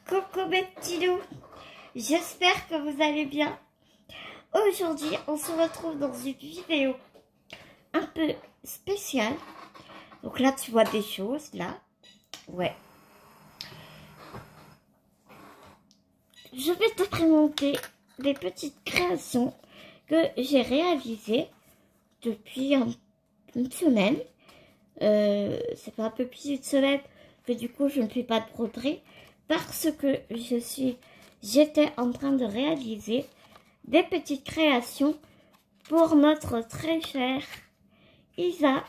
Coucou mes petits loups, j'espère que vous allez bien. Aujourd'hui, on se retrouve dans une vidéo un peu spéciale. Donc là, tu vois des choses, là. Ouais. Je vais te présenter des petites créations que j'ai réalisées depuis une semaine. C'est pas un peu plus d'une semaine que du coup, je ne fais pas de broderie. Parce que j'étais en train de réaliser des petites créations pour notre très chère Isa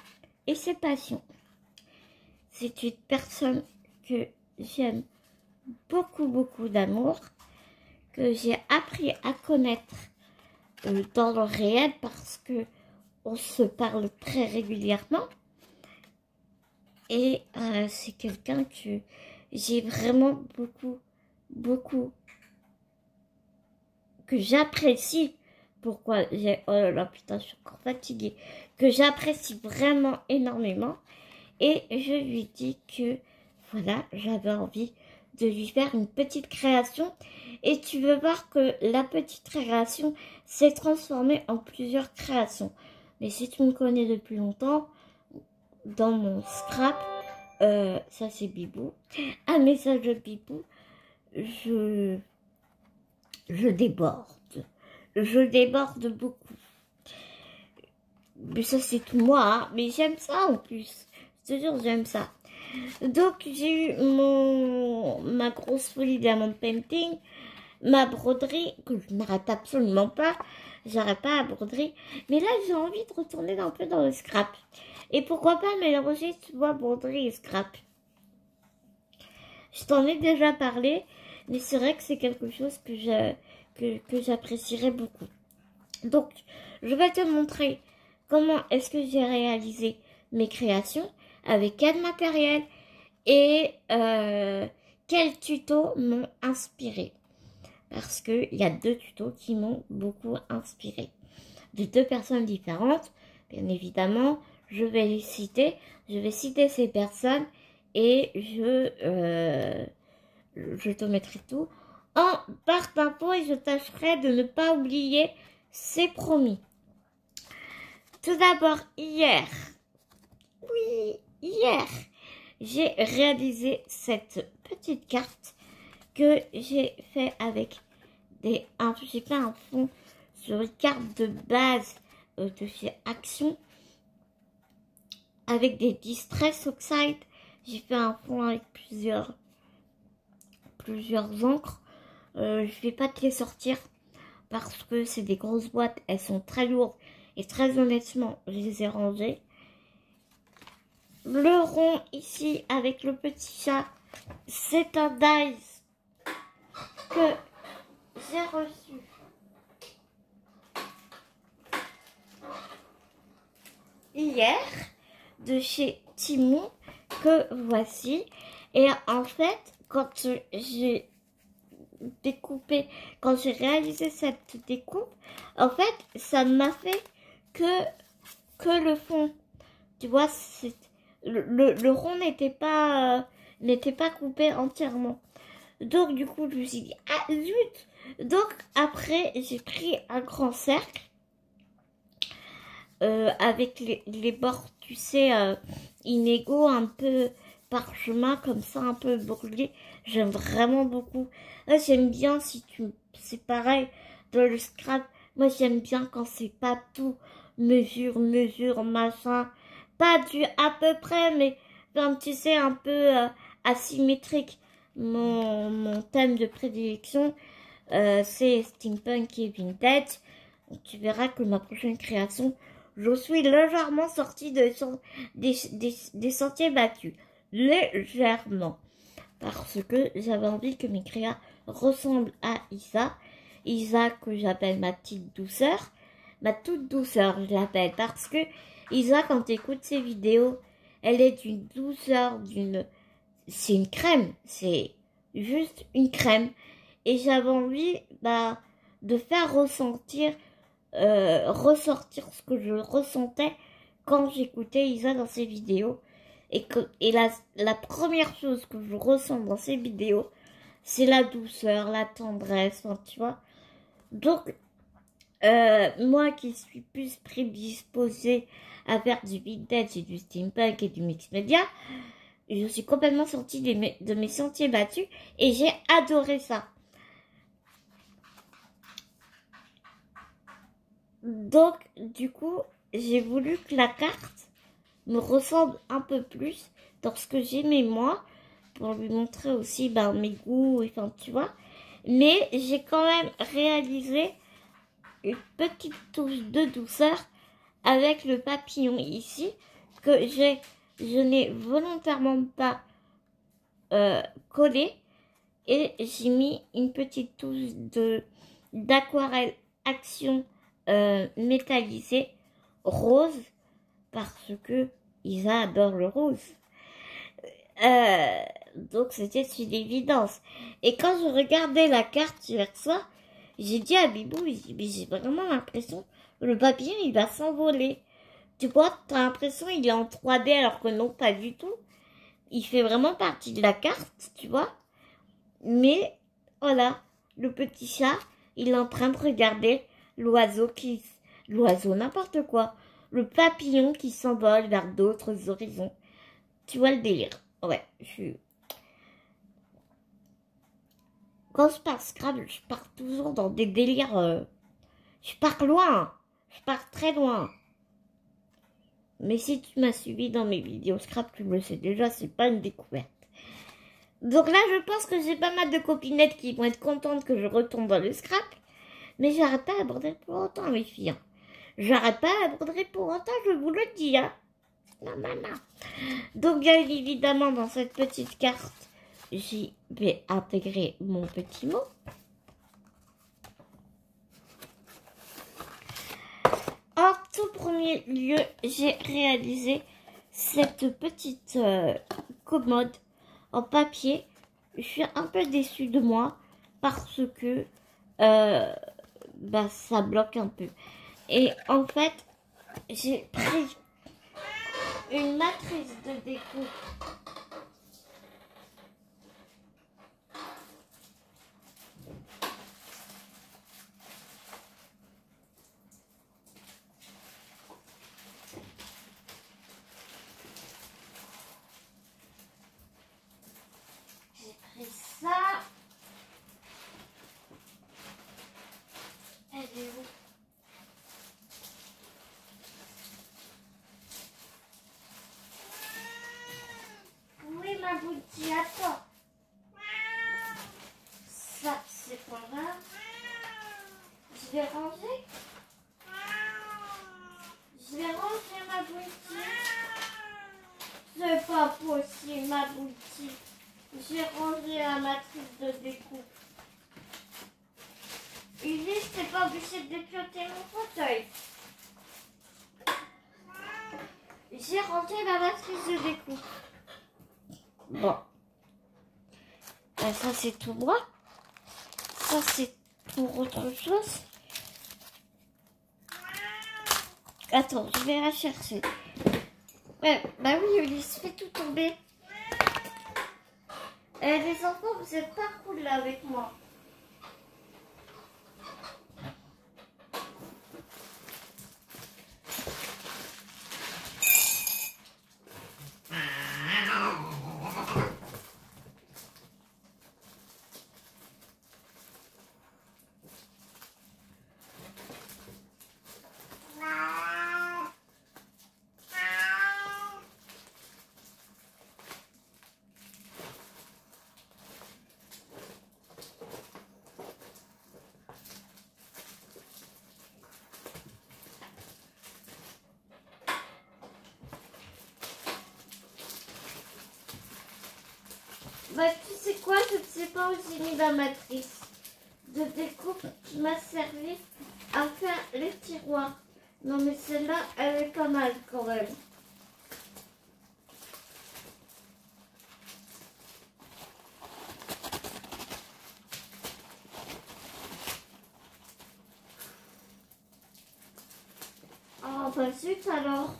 et ses passions. C'est une personne que j'aime beaucoup d'amour, que j'ai appris à connaître dans le réel parce que on se parle très régulièrement. Et c'est quelqu'un que j'ai vraiment beaucoup que j'apprécie. Pourquoi j'ai... Oh là là, putain, je suis encore fatiguée. Que j'apprécie vraiment énormément. Et je lui dis que, voilà, j'avais envie de lui faire une petite création. Et tu veux voir que la petite création s'est transformée en plusieurs créations. Mais si tu me connais depuis longtemps, dans mon scrap, ça c'est Bibou. Un message de Bibou. Je déborde. Je déborde beaucoup. Mais ça c'est tout moi, hein. Mais j'aime ça en plus. Je te jure, j'aime ça. Donc j'ai eu ma grosse folie diamond painting, ma broderie, que je n'arrête absolument pas. J'arrête pas à broderie. Mais là j'ai envie de retourner un peu dans le scrap. Et pourquoi pas mélanger, tu vois, broderie et scrap. Je t'en ai déjà parlé, mais c'est vrai que c'est quelque chose que j'apprécierais beaucoup. Donc, je vais te montrer comment est-ce que j'ai réalisé mes créations, avec quel matériel et quels tutos m'ont inspiré. Parce qu'il y a deux tutos qui m'ont beaucoup inspiré. De deux personnes différentes, bien évidemment. Je vais les citer, je vais citer ces personnes et je te mettrai tout en barre d'infos et je tâcherai de ne pas oublier, c'est promis. Tout d'abord, hier, j'ai réalisé cette petite carte que j'ai fait avec j'ai fait un fond sur une carte de base de chez Action. Avec des Distress Oxide, j'ai fait un fond avec plusieurs encres. Je vais pas te les sortir parce que c'est des grosses boîtes, elles sont très lourdes et très honnêtement, je les ai rangées. Le rond ici avec le petit chat, c'est un dice que j'ai reçu hier de chez Timon, que voici. Et en fait, quand j'ai découpé, quand j'ai réalisé cette découpe, en fait, ça m'a fait que le fond. Tu vois, le rond n'était pas coupé entièrement. Donc, du coup, je me suis dit, ah zut! Donc, après, j'ai pris un grand cercle. Avec les bords, tu sais, inégaux, un peu parchemin, comme ça, un peu brûlé. J'aime vraiment beaucoup. J'aime bien, c'est pareil, dans le scrap, moi j'aime bien quand c'est pas tout mesure, machin. Pas du à peu près, mais comme tu sais, un peu asymétrique. Mon thème de prédilection, c'est steampunk et vintage. Donc, tu verras que ma prochaine création, je suis légèrement sortie des sentiers battus. Légèrement. Parce que j'avais envie que mes créas ressemblent à Isa. Isa que j'appelle ma petite douceur. Ma toute douceur, je l'appelle. Parce que Isa, quand tu écoutes ses vidéos, elle est d'une douceur, c'est une crème. C'est juste une crème. Et j'avais envie de faire ressortir ce que je ressentais quand j'écoutais Isa dans ses vidéos. Et la première chose que je ressens dans ses vidéos, c'est la douceur, la tendresse, hein, tu vois. Donc, moi qui suis plus prédisposée à faire du vintage et du steampunk et du mix média, je suis complètement sortie de mes sentiers battus et j'ai adoré ça. Donc, du coup, j'ai voulu que la carte me ressemble un peu plus dans ce que j'aimais moi, pour lui montrer aussi mes goûts, enfin, tu vois. Mais j'ai quand même réalisé une petite touche de douceur avec le papillon ici, que je n'ai volontairement pas collé, et j'ai mis une petite touche d'aquarelle action métallisée rose, parce que Isa adore le rose. Donc c'était une évidence. Et quand je regardais la carte hier soir, j'ai dit à Bibou, j'ai vraiment l'impression que le papillon il va s'envoler. Tu vois, t'as l'impression qu'il est en 3D alors que non, pas du tout. Il fait vraiment partie de la carte, tu vois. Mais voilà, le petit chat, il est en train de regarder l'oiseau n'importe quoi, le papillon qui s'envole vers d'autres horizons. Tu vois le délire? Ouais, quand je pars Scrabble, je pars toujours dans des délires. Je pars loin, je pars très loin. Mais si tu m'as suivi dans mes vidéos Scrabble, tu le sais déjà, c'est pas une découverte. Donc là, je pense que j'ai pas mal de copinettes qui vont être contentes que je retourne dans le Scrabble. Mais j'arrête pas d'aborder pour longtemps, les filles. J'arrête pas d'aborder pour longtemps, je vous le dis. Hein. Non, non, non. Donc, bien évidemment, dans cette petite carte, j'y vais intégrer mon petit mot. En tout premier lieu, j'ai réalisé cette petite commode en papier. Je suis un peu déçue de moi parce que ça bloque un peu. Et en fait, j'ai pris une matrice de découpe. J'ai pris ça. Elle est où? Oui, ma boutique, attends. Ça, c'est pas grave. Je vais ranger. Je vais ranger ma boutique. C'est pas possible, ma boutique. J'ai rangé la matrice de découpe. Ulysse, t'es pas obligé de décloter mon fauteuil. J'ai rangé la matrice de découpe. Bon. Ça, c'est tout moi. Ça, c'est pour autre chose. Attends, je vais la chercher. Ouais, bah oui, Ulysse, fais tout tomber. Les enfants, vous êtes pas cool là avec moi. Bah tu sais quoi, je ne sais pas où j'ai mis la matrice de découpe qui m'a servi à faire les tiroirs. Non mais celle-là, elle est pas mal quand même. Oh bah zut alors.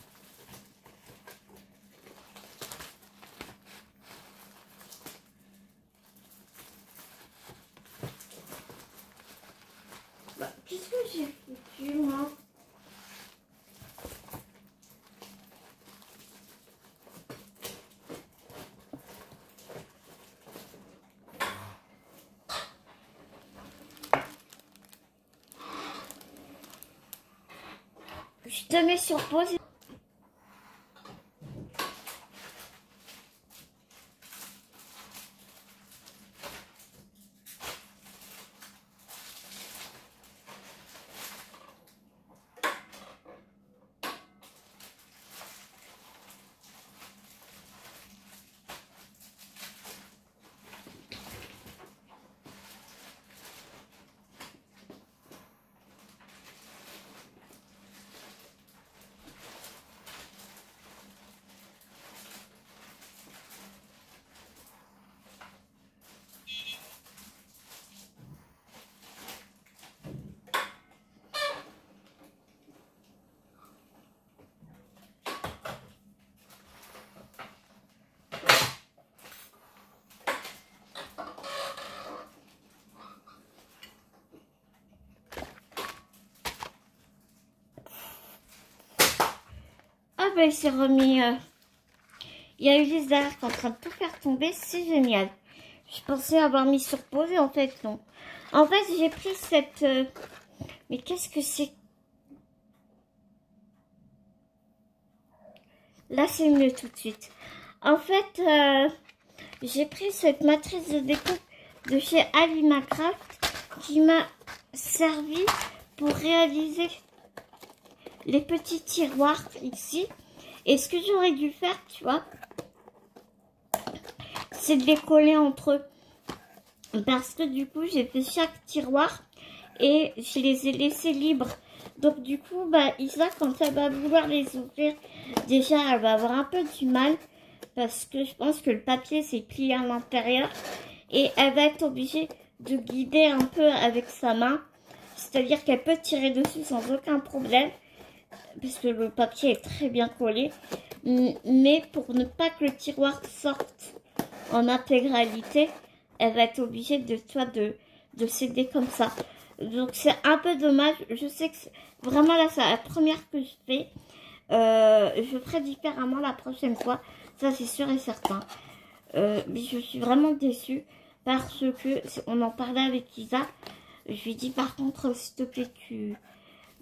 te mets sur pause. Ah ben il s'est remis, il y a eu les alertes en train de tout faire tomber, c'est génial. Je pensais avoir mis sur pause et en fait non. En fait j'ai pris cette, mais qu'est-ce que c'est? Là c'est mieux tout de suite. En fait j'ai pris cette matrice de découpe de chez Alimacraft qui m'a servi pour réaliser les petits tiroirs ici. Et ce que j'aurais dû faire, tu vois, c'est de les coller entre eux. Parce que du coup, j'ai fait chaque tiroir et je les ai laissés libres. Donc du coup, bah, Isa, quand elle va vouloir les ouvrir, déjà, elle va avoir un peu du mal. Parce que je pense que le papier s'est plié à l'intérieur. Et elle va être obligée de guider un peu avec sa main. C'est-à-dire qu'elle peut tirer dessus sans aucun problème. Parce que le papier est très bien collé. Mais pour ne pas que le tiroir sorte en intégralité, elle va être obligée de céder comme ça. Donc c'est un peu dommage. Je sais que vraiment là, c'est la première que je fais. Je ferai différemment la prochaine fois. Ça, c'est sûr et certain. Mais je suis vraiment déçue parce que, on en parlait avec Isa. Je lui dis par contre, s'il te plaît, tu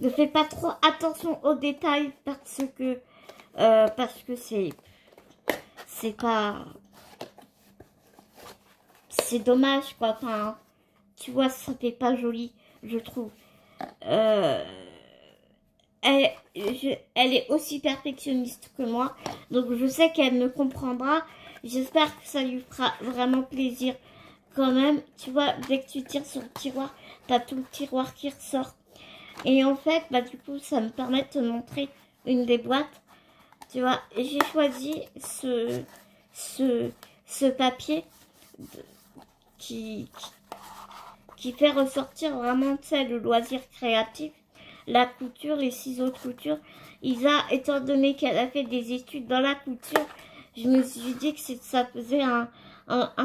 ne fais pas trop attention aux détails parce que c'est pas, c'est dommage quoi. Enfin, tu vois, ça fait pas joli, je trouve. Elle est aussi perfectionniste que moi, donc je sais qu'elle me comprendra. J'espère que ça lui fera vraiment plaisir quand même. Tu vois, dès que tu tires sur le tiroir, t'as tout le tiroir qui ressort. Et en fait, bah du coup, ça me permet de te montrer une des boîtes. Tu vois, j'ai choisi ce papier qui fait ressortir vraiment, tu sais, le loisir créatif, la couture, les ciseaux de couture. Isa, étant donné qu'elle a fait des études dans la couture, je me suis dit que ça faisait un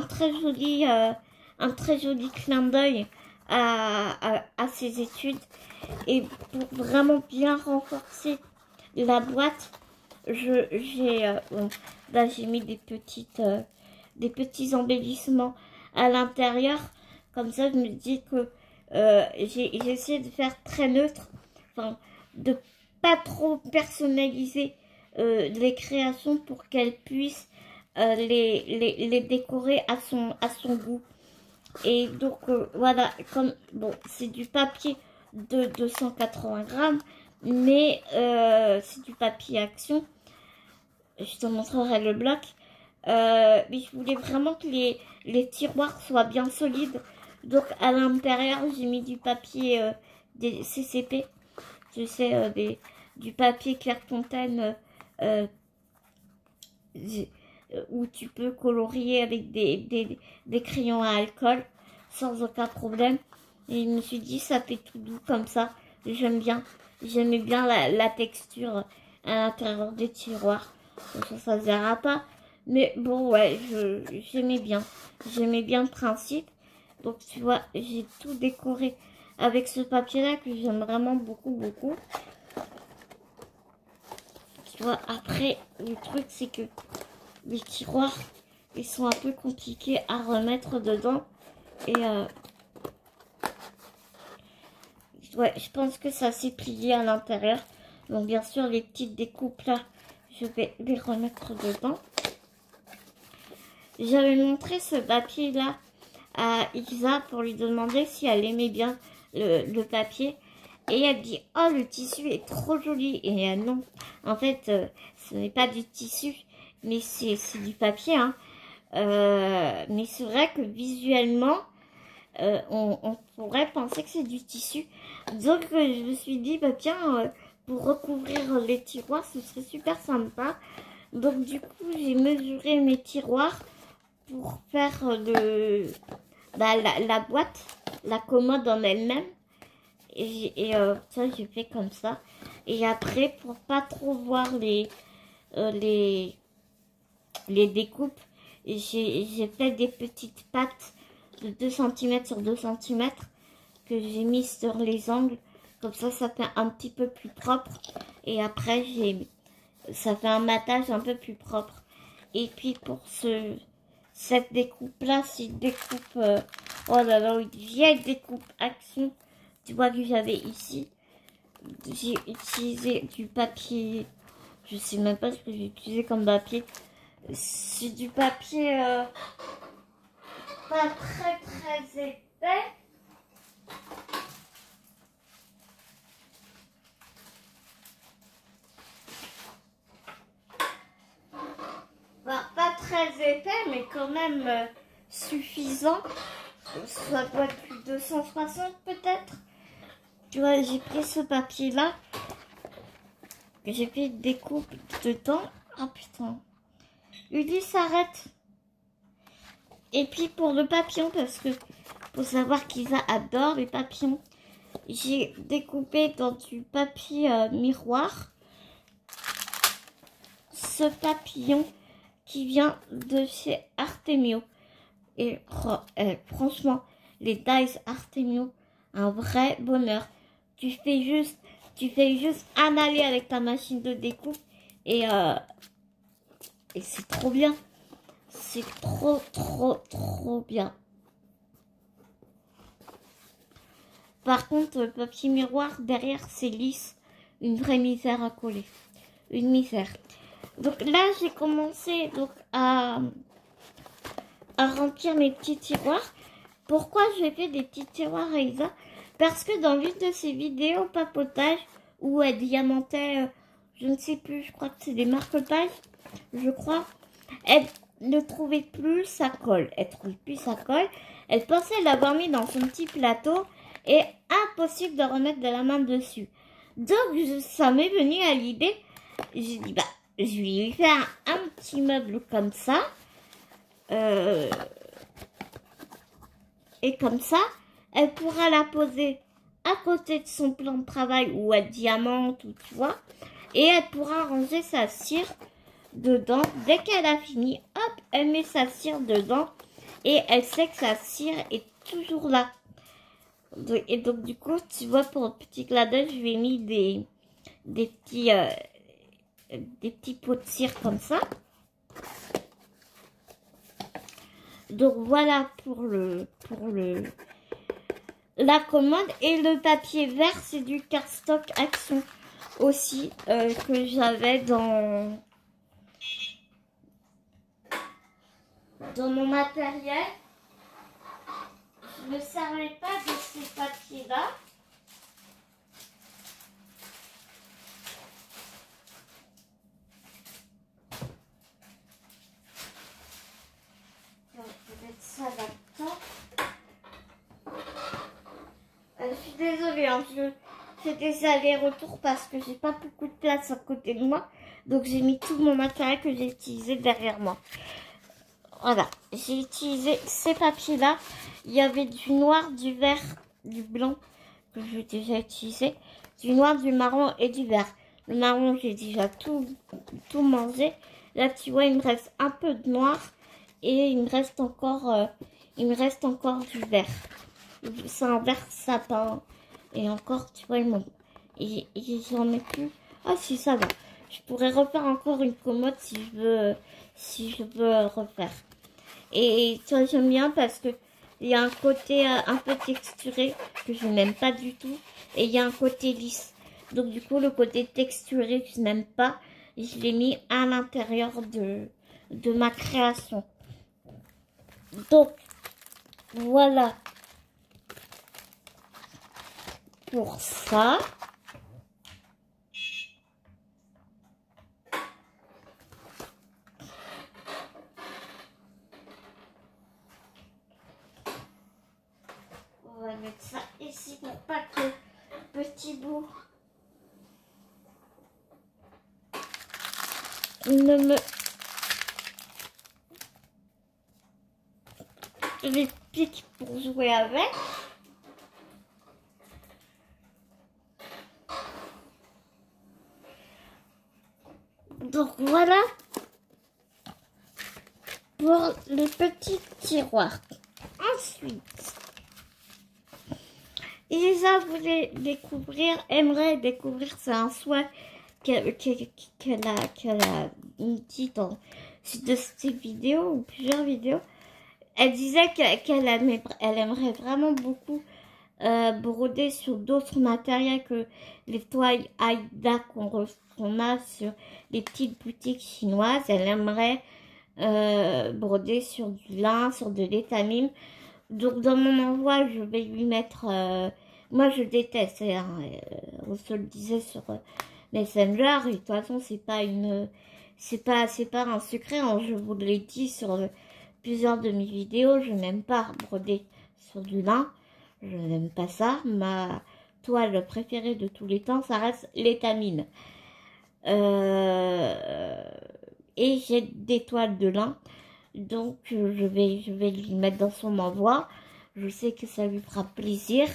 très joli clin d'œil à ses études. Et pour vraiment bien renforcer la boîte, j'ai mis des petits embellissements à l'intérieur. Comme ça, je me dis que j'ai essayé de faire très neutre, enfin, de pas trop personnaliser les créations pour qu'elle puisse les décorer à son goût. Et donc voilà, comme bon, c'est du papier de 280 grammes, mais c'est du papier action. Je te montrerai le bloc. Mais je voulais vraiment que les tiroirs soient bien solides. Donc à l'intérieur, j'ai mis du papier des CCP. Tu sais, du papier Clairefontaine où tu peux colorier avec des crayons à alcool sans aucun problème. Et je me suis dit, ça fait tout doux comme ça. J'aime bien. J'aimais bien la texture à l'intérieur des tiroirs. Ça se verra pas. Mais bon, ouais, j'aimais bien. J'aimais bien le principe. Donc, tu vois, j'ai tout décoré avec ce papier-là que j'aime vraiment beaucoup, beaucoup. Tu vois, après, le truc, c'est que les tiroirs, ils sont un peu compliqués à remettre dedans. Et ouais, je pense que ça s'est plié à l'intérieur. Bon, bien sûr, les petites découpes là, je vais les remettre dedans. J'avais montré ce papier là à Isa pour lui demander si elle aimait bien le papier. Et elle dit, oh, le tissu est trop joli. Et non, en fait, ce n'est pas du tissu, mais c'est du papier. Hein. Mais c'est vrai que visuellement, on pourrait penser que c'est du tissu. Donc, je me suis dit, bah tiens, pour recouvrir les tiroirs, ce serait super sympa. Donc, du coup, j'ai mesuré mes tiroirs pour faire la boîte, la commode en elle-même. Et ça, j'ai fait comme ça. Et après, pour pas trop voir les découpes, j'ai fait des petites pattes de 2 cm sur 2 cm que j'ai mis sur les angles. Comme ça fait un petit peu plus propre. Et après, ça fait un matage un peu plus propre. Et puis, pour cette découpe-là, c'est une découpe... oh là là, une vieille découpe Action. Tu vois que j'avais ici. J'ai utilisé du papier. Je sais même pas ce que j'ai utilisé comme papier. C'est du papier pas très épais. Bah, pas très épais, mais quand même suffisant. Ça doit être plus de 260 peut-être. Tu vois, j'ai pris ce papier-là. J'ai fait une découpe dedans. Oh putain. Ulysse s'arrête. Et puis pour le papillon, parce que faut savoir qu'Isa adore les papillons, j'ai découpé dans du papier miroir ce papillon qui vient de chez Artemio. Et franchement, les dies Artemio, un vrai bonheur. Tu fais juste un aller avec ta machine de découpe et c'est trop bien. C'est trop bien. Par contre, le papier miroir, derrière, c'est lisse. Une vraie misère à coller. Une misère. Donc là, j'ai commencé donc à remplir mes petits tiroirs. Pourquoi j'ai fait des petits tiroirs à Isa? Parce que dans l'une de ses vidéos papotage, où elle diamantait, je ne sais plus, je crois que c'est des marque-pages, je crois, elle ne trouvait plus sa colle. Elle trouvait plus sa colle. Elle pensait l'avoir mis dans son petit plateau et impossible de remettre de la main dessus. Donc, ça m'est venu à l'idée. J'ai dit, bah, je vais lui faire un petit meuble comme ça. Et comme ça, elle pourra la poser à côté de son plan de travail ou elle diamante, ou tu vois. Et elle pourra ranger sa cire dedans. Dès qu'elle a fini, hop, elle met sa cire dedans. Et elle sait que sa cire est toujours là. Et donc, du coup, tu vois, pour le petit clin d'œil, je lui ai mis des petits pots de cire comme ça. Donc, voilà pour la commande. Et le papier vert, c'est du cardstock Action aussi, que j'avais dans mon matériel. Je ne servais pas de ces papiers-là. Je vais mettre ça là-dedans. Je suis désolée, hein, je fais des allers-retours parce que j'ai pas beaucoup de place à côté de moi. Donc j'ai mis tout mon matériel que j'ai utilisé derrière moi. Voilà, j'ai utilisé ces papiers-là. Il y avait du noir, du vert, du blanc que j'ai déjà utilisé, du noir, du marron et du vert. Le marron, j'ai déjà tout mangé. Là, tu vois, il me reste un peu de noir et il me reste encore du vert. C'est un vert sapin. Et encore, tu vois, j'en ai plus. Ah si, ça va. Je pourrais refaire encore une commode si je veux refaire. Et tu vois, j'aime bien parce que il y a un côté un peu texturé que je n'aime pas du tout. Et il y a un côté lisse. Donc du coup, le côté texturé, je n'aime pas. Je l'ai mis à l'intérieur de ma création. Donc, voilà pour ça. On va mettre ça ici pour pas que petit bout ne me les pique pour jouer avec. Donc voilà pour les petits tiroirs. Ensuite, Isa voulait découvrir, aimerait découvrir, c'est un souhait qu'elle a dit dans une de ces vidéos ou plusieurs vidéos. Elle disait qu'elle aimerait vraiment beaucoup broder sur d'autres matériels que les toiles Aïda qu'on a sur les petites boutiques chinoises. Elle aimerait broder sur du lin, sur de l'étamine. Donc dans mon envoi, je vais lui mettre... moi je déteste, hein, on se le disait sur Messenger, et de toute façon c'est pas une... c'est pas un secret, hein, je vous l'ai dit sur plusieurs de mes vidéos, je n'aime pas broder sur du lin. Je n'aime pas ça. Ma toile préférée de tous les temps, ça reste l'étamine. Et j'ai des toiles de lin. Donc, je vais lui mettre dans son envoi. Je sais que ça lui fera plaisir.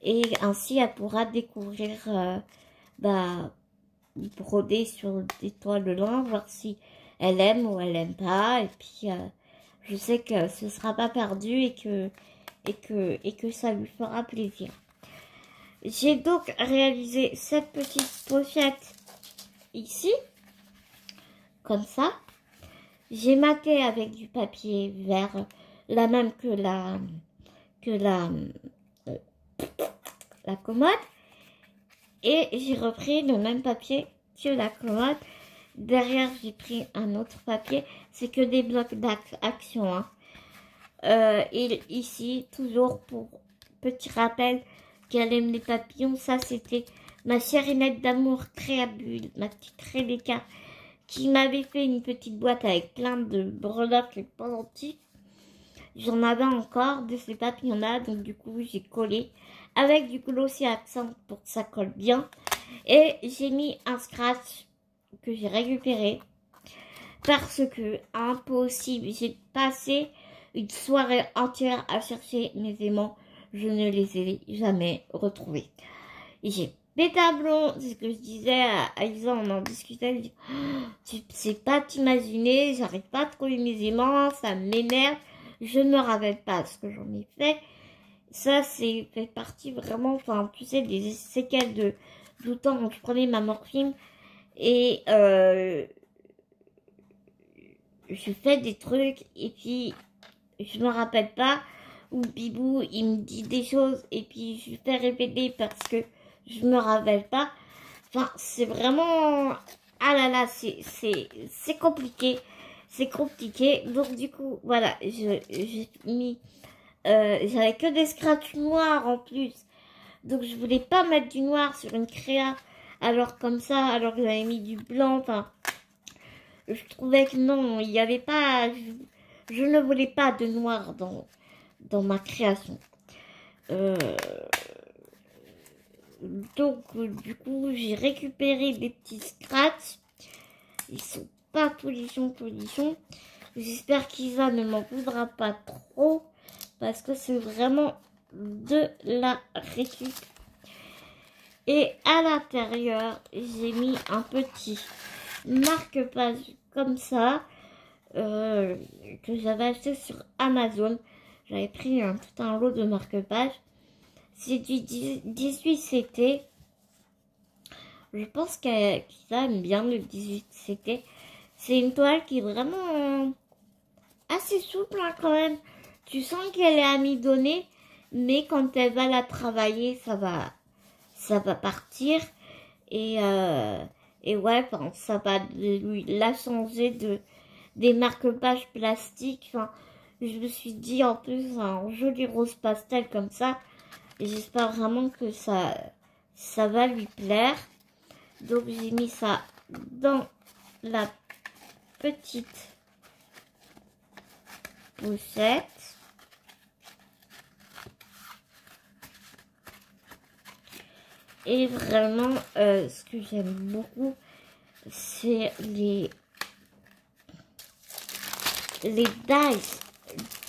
Et ainsi, elle pourra découvrir, broder sur des toiles de lin, voir si elle aime ou elle aime pas. Et puis, je sais que ce sera pas perdu et que ça lui fera plaisir. J'ai donc réalisé cette petite pochette ici, comme ça. J'ai maté avec du papier vert, la même que la commode. Et j'ai repris le même papier que la commode. Derrière, j'ai pris un autre papier. C'est que des blocs d'action, hein. Et ici, toujours pour petit rappel qu'elle aime les papillons, ça c'était ma chérinette d'amour créabule, ma petite Rebecca, qui m'avait fait une petite boîte avec plein de breloques et pendentifs. J'en avais encore de ces papillons-là, donc du coup j'ai collé avec du glossy accent pour que ça colle bien. Et j'ai mis un scratch que j'ai récupéré parce que impossible, j'ai passé une soirée entière à chercher mes aimants. Je ne les ai jamais retrouvés. J'ai pété un blond, c'est ce que je disais à Isa, on en discutait. Elle dit, oh, tu sais pas t'imaginer, j'arrive pas à trouver mes aimants, ça m'énerve. Je ne me rappelle pas ce que j'en ai fait. Ça, c'est fait partie vraiment, enfin, tu sais, des séquelles du temps où je prenais ma morphine. Et je fais des trucs et puis je me rappelle pas, ou Bibou il me dit des choses et puis je fais répéter parce que je me rappelle pas. Enfin, c'est vraiment, ah là là, c'est compliqué, donc du coup voilà, j'ai mis j'avais que des scratchs noirs en plus, donc je voulais pas mettre du noir sur une créa alors comme ça, alors que j'avais mis du blanc. Enfin, je trouvais que non, il n'y avait pas, je ne voulais pas de noir dans ma création. Donc, du coup, j'ai récupéré des petits scratchs. Ils sont pas polichons. J'espère qu'Isa ne m'en voudra pas trop, parce que c'est vraiment de la récup. Et à l'intérieur, j'ai mis un petit marque-page comme ça, que j'avais acheté sur Amazon. J'avais pris tout un lot de marque-page. C'est du 18CT. Je pense qu'Isa aime bien le 18CT. C'est une toile qui est vraiment assez souple, hein, quand même. Tu sens qu'elle est amidonnée, mais quand elle va la travailler, ça va partir. Et, et ouais, enfin, ça va lui la changer des marque-pages plastiques. Enfin, je me suis dit en plus un joli rose pastel comme ça. Et j'espère vraiment que ça va lui plaire. Donc j'ai mis ça dans la petite pochette. Et vraiment, ce que j'aime beaucoup, c'est les dice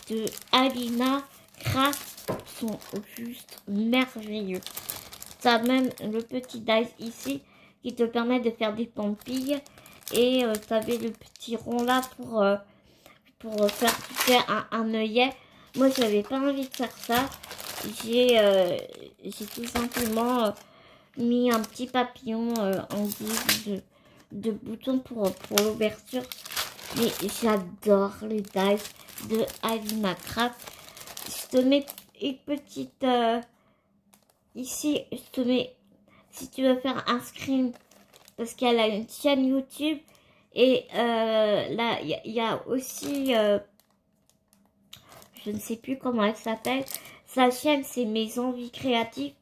de Alina Craft sont juste merveilleux. Ça a même le petit dice ici qui te permet de faire des pampilles. Et tu avais le petit rond là pour faire un œillet. Moi, j'avais pas envie de faire ça. J'ai tout simplement mis un petit papillon en guise de bouton pour l'ouverture. Mais j'adore les dice de Alina Craft. Je te mets une petite... ici, je te mets... Si tu veux faire un screen, parce qu'elle a une chaîne YouTube. Et là, il y a aussi... je ne sais plus comment elle s'appelle. Sa chaîne, c'est Mes Envies Créatives.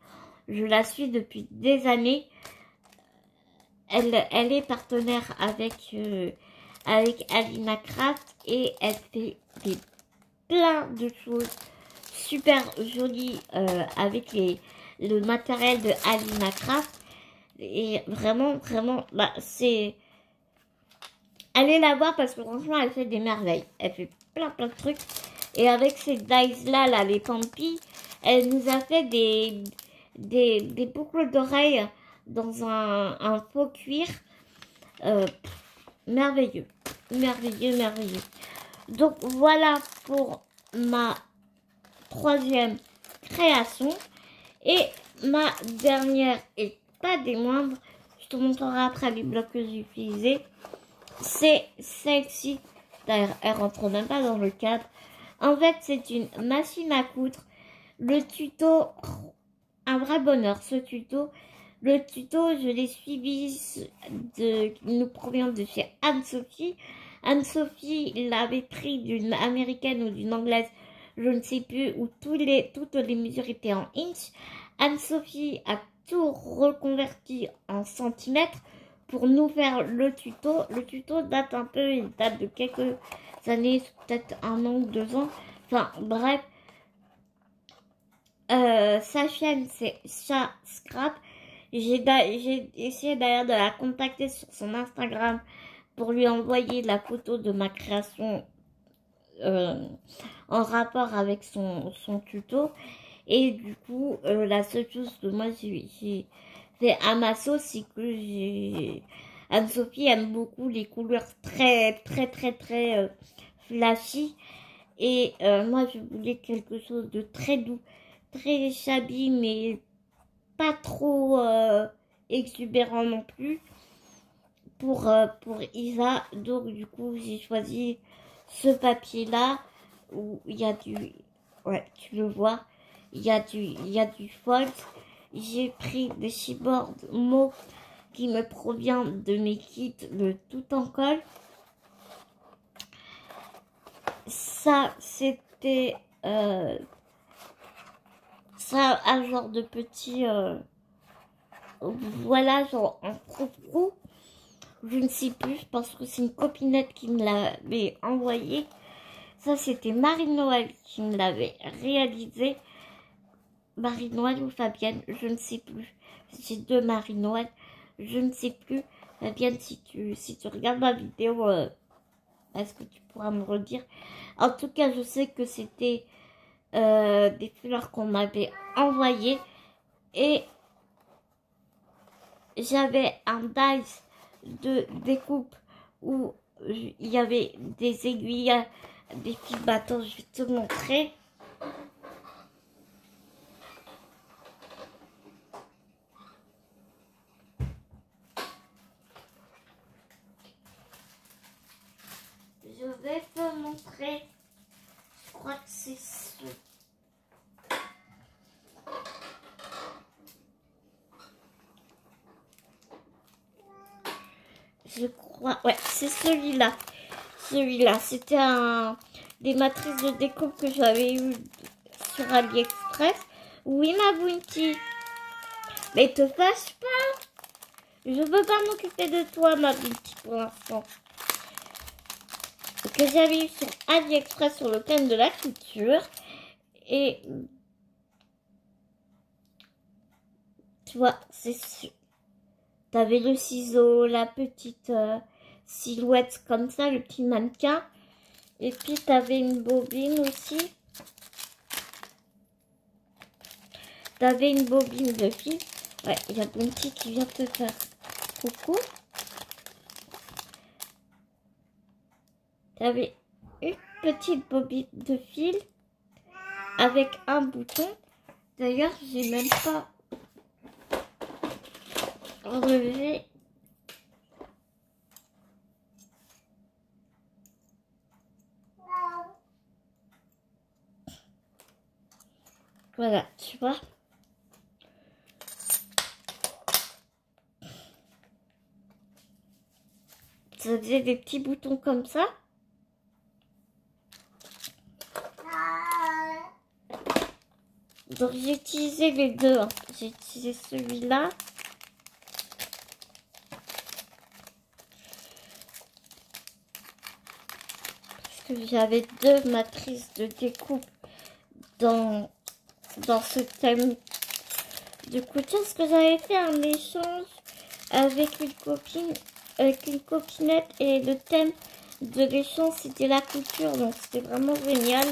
Je la suis depuis des années. Elle est partenaire avec Alina Craft. Et elle fait plein de choses super jolies avec le matériel de Alina Craft. Et vraiment, bah, c'est... Allez la voir parce que franchement, elle fait des merveilles. Elle fait plein de trucs. Et avec ces dice-là, les pampis, elle nous a fait des boucles d'oreilles dans un faux cuir. Merveilleux. Merveilleux. Donc, voilà pour ma troisième création. Et ma dernière, et pas des moindres, je te montrerai après les blocs que j'ai utilisés. C'est celle-ci. D'ailleurs, elle rentre même pas dans le cadre. En fait, c'est une machine à coudre. Le tuto, un vrai bonheur, ce tuto. Le tuto, je l'ai suivi, il nous provient de chez Anne-Sophie. Anne-Sophie l'avait pris d'une américaine ou d'une anglaise, je ne sais plus, où toutes les mesures étaient en inch. Anne-Sophie a tout reconverti en centimètres pour nous faire le tuto. Le tuto date un peu, il date de quelques années, peut-être 1 an ou 2 ans. Enfin, bref. Sa chaîne, c'est Chat Scrap. J'ai essayé d'ailleurs de la contacter sur son Instagram pour lui envoyer la photo de ma création en rapport avec son tuto. Et du coup, la seule chose que moi j'ai fait à ma sauce, c'est que Anne-Sophie aime beaucoup les couleurs très flashy. Et moi, je voulais quelque chose de très doux, très shabby, mais pas trop exubérant non plus pour Isa. Donc, du coup, j'ai choisi ce papier-là où il y a du... Ouais, tu le vois. Il y a du fold. J'ai pris des chipboard mots qui me provient de mes kits de tout en colle. Ça, c'était ça, un genre de petit voilà, genre un frou-frou. Je ne sais plus parce que c'est une copinette qui me l'avait envoyé. Ça, c'était Marie-Noël qui me l'avait réalisé. Marie-Noël ou Fabienne, je ne sais plus. J'ai 2 Marie-Noël, je ne sais plus. Fabienne, si tu regardes ma vidéo, est-ce que tu pourras me redire? En tout cas, je sais que c'était des fleurs qu'on m'avait envoyées. Et j'avais un dice de découpe où il y avait des aiguilles, des fils bâtons. Je vais te montrer. Je vais te montrer. Je crois que c'est ce. Je crois, ouais, c'est celui-là. Celui-là, c'était des matrices de découpe que j'avais eu sur AliExpress. Oui, ma Bounty. Mais te fâche pas. Je veux pas m'occuper de toi, ma Bounty, pour l'instant. Que j'avais eu sur AliExpress sur le thème de la culture. Et tu vois, c'est sûr. T'avais le ciseau, la petite silhouette comme ça, le petit mannequin. Et puis t'avais une bobine aussi. T'avais une bobine de fil. Ouais, il y a Bounty qui vient te faire coucou. T'avais une petite bobine de fil avec un bouton. D'ailleurs, j'ai même pas enlevé. Voilà, tu vois. Ça faisait des petits boutons comme ça. Donc j'ai utilisé les deux. Hein. J'ai utilisé celui-là. Parce que j'avais deux matrices de découpe dans ce thème de couture. Parce que j'avais fait un échange avec une copine, avec une copinette. Et le thème de l'échange, c'était la couture. Donc c'était vraiment génial.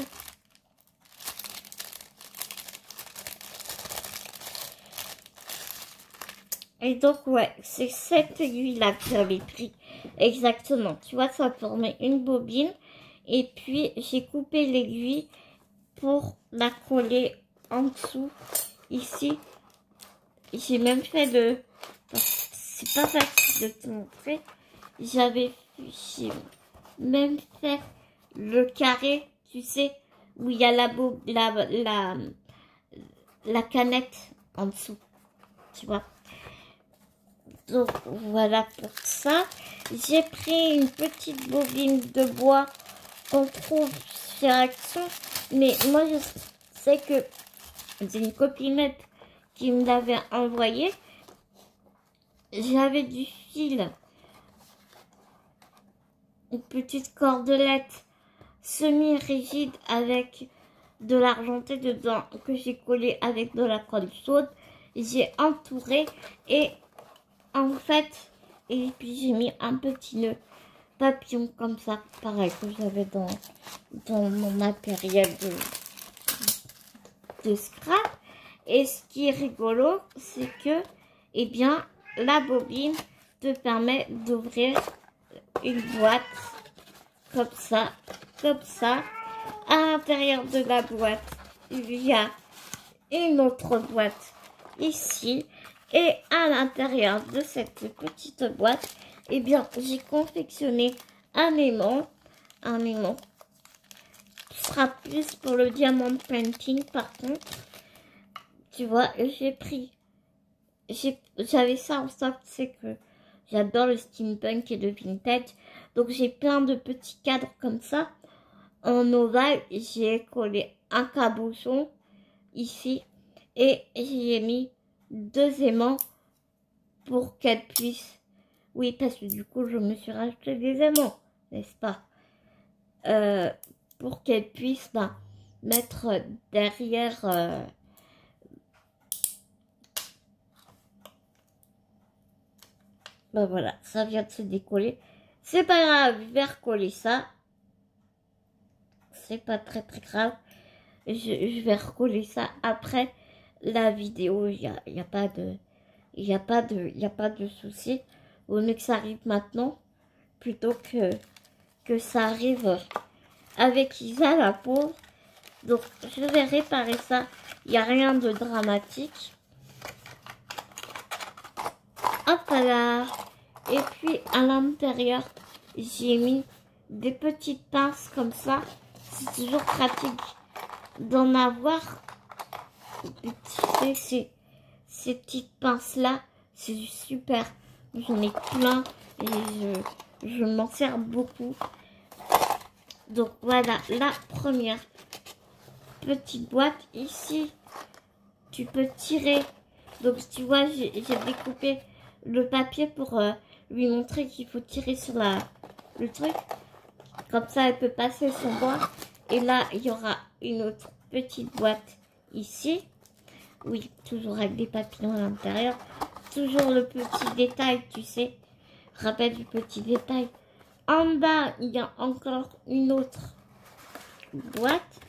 Et donc, ouais, c'est cette aiguille-là que j'avais pris. Exactement. Tu vois, ça formait une bobine. Et puis, j'ai coupé l'aiguille pour la coller en dessous. Ici. J'ai même fait le... C'est pas facile de te montrer. J'ai même fait le carré, tu sais, où il y a la canette en dessous. Tu vois. Donc voilà pour ça. J'ai pris une petite bobine de bois qu'on trouve chez Action. Mais moi je sais que c'est une copinette qui me l'avait envoyé. J'avais du fil. Une petite cordelette semi-rigide avec de l'argenté dedans que j'ai collé avec de la colle chaude. J'ai entouré et en fait, et puis j'ai mis un petit nœud papillon comme ça, pareil que j'avais dans mon matériel de scrap. Et ce qui est rigolo, c'est que, eh bien, la bobine te permet d'ouvrir une boîte comme ça. À l'intérieur de la boîte, il y a une autre boîte ici. Et à l'intérieur de cette petite boîte, eh bien, j'ai confectionné un aimant. Un aimant qui sera plus pour le diamond painting, par contre. Tu vois, j'avais ça en stock, c'est que j'adore le steampunk et le vintage. Donc, j'ai plein de petits cadres comme ça. En ovale, j'ai collé un cabochon ici. Et j'y ai mis 2 aimants pour qu'elle puisse... Oui, parce que du coup, je me suis racheté des aimants, n'est-ce pas? Pour qu'elle puisse mettre derrière... Ben voilà, ça vient de se décoller. C'est pas grave, je vais recoller ça. C'est pas très grave. Je vais recoller ça après la vidéo. Il y a pas de souci. Vaut mieux que ça arrive maintenant plutôt que ça arrive avec Isa, la pauvre. Donc je vais réparer ça. Il n'y a rien de dramatique. Hop là. Et puis à l'intérieur, j'ai mis des petites pinces comme ça. C'est toujours pratique d'en avoir. Tu sais, ces petites pinces là, c'est super. J'en ai plein. et je m'en sers beaucoup. Donc voilà la première petite boîte. Ici, tu peux tirer. Donc tu vois, j'ai découpé le papier pour lui montrer qu'il faut tirer sur le truc. Comme ça, elle peut passer son doigt. Et là, il y aura une autre petite boîte ici. Oui, toujours avec des papillons à l'intérieur. Toujours le petit détail, tu sais. Rappel du petit détail. En bas, il y a encore une autre boîte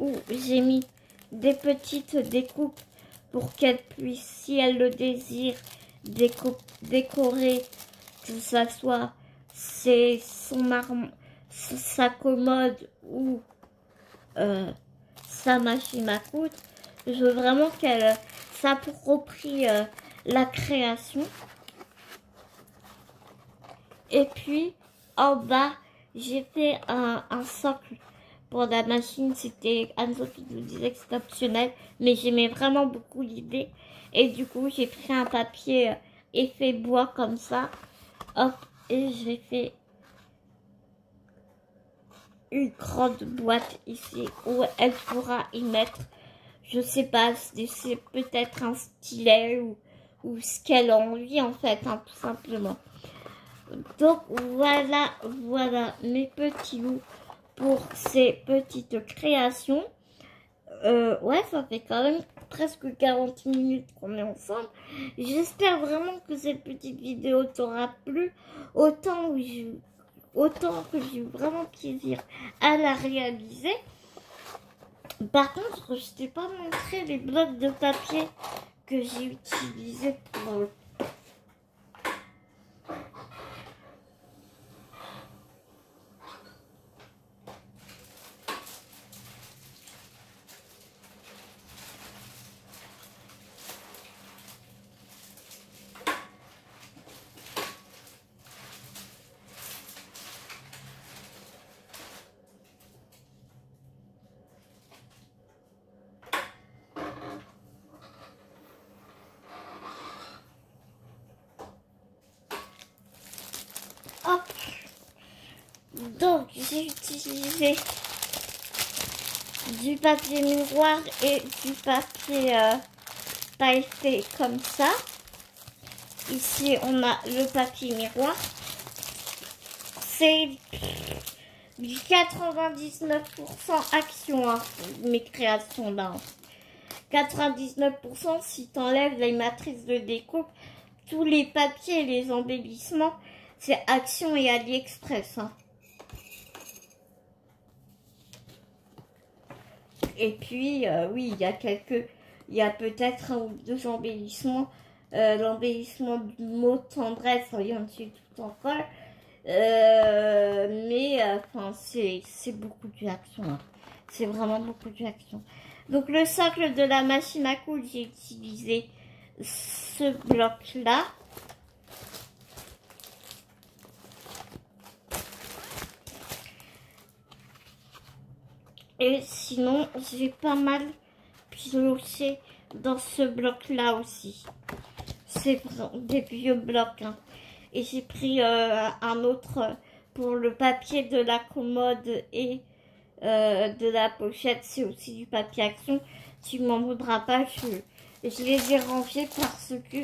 où j'ai mis des petites découpes pour qu'elle puisse, si elle le désire, décorer, que ça soit sa commode ou sa machine à coudre. Je veux vraiment qu'elle s'approprie la création. Et puis, en bas, j'ai fait un socle pour la machine. C'était Anne-Sophie qui nous disait que c'était optionnel, mais j'aimais vraiment beaucoup l'idée. Et du coup, j'ai pris un papier effet bois comme ça. Hop, et j'ai fait une grande boîte ici où elle pourra y mettre, je sais pas, c'est peut-être un stylet ou ce qu'elle a envie en fait, hein, tout simplement. Donc voilà mes petits loups pour ces petites créations. Ouais, ça fait quand même presque 40 minutes qu'on est ensemble. J'espère vraiment que cette petite vidéo t'aura plu, autant que j'ai eu vraiment plaisir à la réaliser. Par contre, je t'ai pas montré les blocs de papier que j'ai utilisés pour hop. Donc j'ai utilisé du papier miroir et du papier pailleté comme ça. Ici on a le papier miroir. C'est du 99% action, hein, mes créations là. 99% si tu enlèves les matrices de découpe, tous les papiers et les embellissements, c'est Action et AliExpress. Hein. Et puis, oui, il y a peut-être un ou deux embellissements. L'embellissement du mot tendresse, il y en a dessus tout encore. Mais, enfin, c'est beaucoup d'action. Hein. C'est vraiment beaucoup d'action. Donc, le socle de la machine à coudre, j'ai utilisé ce bloc-là. Et sinon, j'ai pas mal pioché dans ce bloc-là aussi. C'est des vieux blocs. Hein. Et j'ai pris un autre pour le papier de la commode et de la pochette. C'est aussi du papier Action. Tu m'en voudras pas, je les ai rangés parce que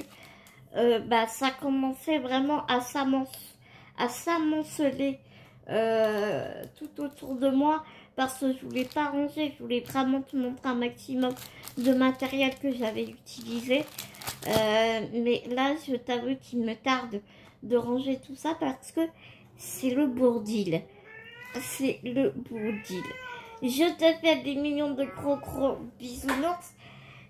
ça commençait vraiment à s'amonceler tout autour de moi. Parce que je voulais pas ranger, je voulais vraiment te montrer un maximum de matériel que j'avais utilisé. Mais là, je t'avoue qu'il me tarde de ranger tout ça parce que c'est le bourdil. C'est le bourdil. Je te fais des millions de gros bisounours.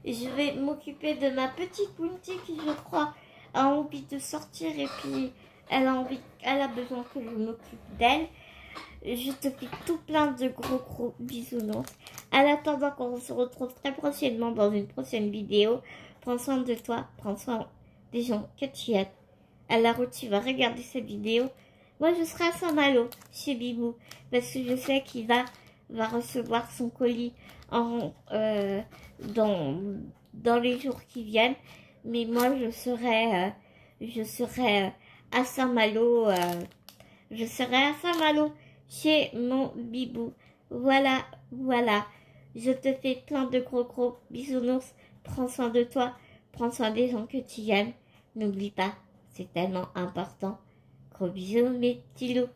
Je vais m'occuper de ma petite Bounty qui, je crois, a envie de sortir et puis elle a besoin que je m'occupe d'elle. Je te fais tout plein de gros bisounours. En attendant qu'on se retrouve très prochainement dans une prochaine vidéo, prends soin de toi, prends soin des gens que tu aimes. À la route, tu vas regarder cette vidéo. Moi, je serai à Saint-Malo, chez Bibou, parce que je sais qu'il va recevoir son colis dans les jours qui viennent. Mais moi, je serai à Saint-Malo. Je serai à Saint-Malo chez mon bibou. Voilà, voilà. Je te fais plein de gros bisounours. Prends soin de toi. Prends soin des gens que tu aimes. N'oublie pas, c'est tellement important. Gros bisous mes petits loups.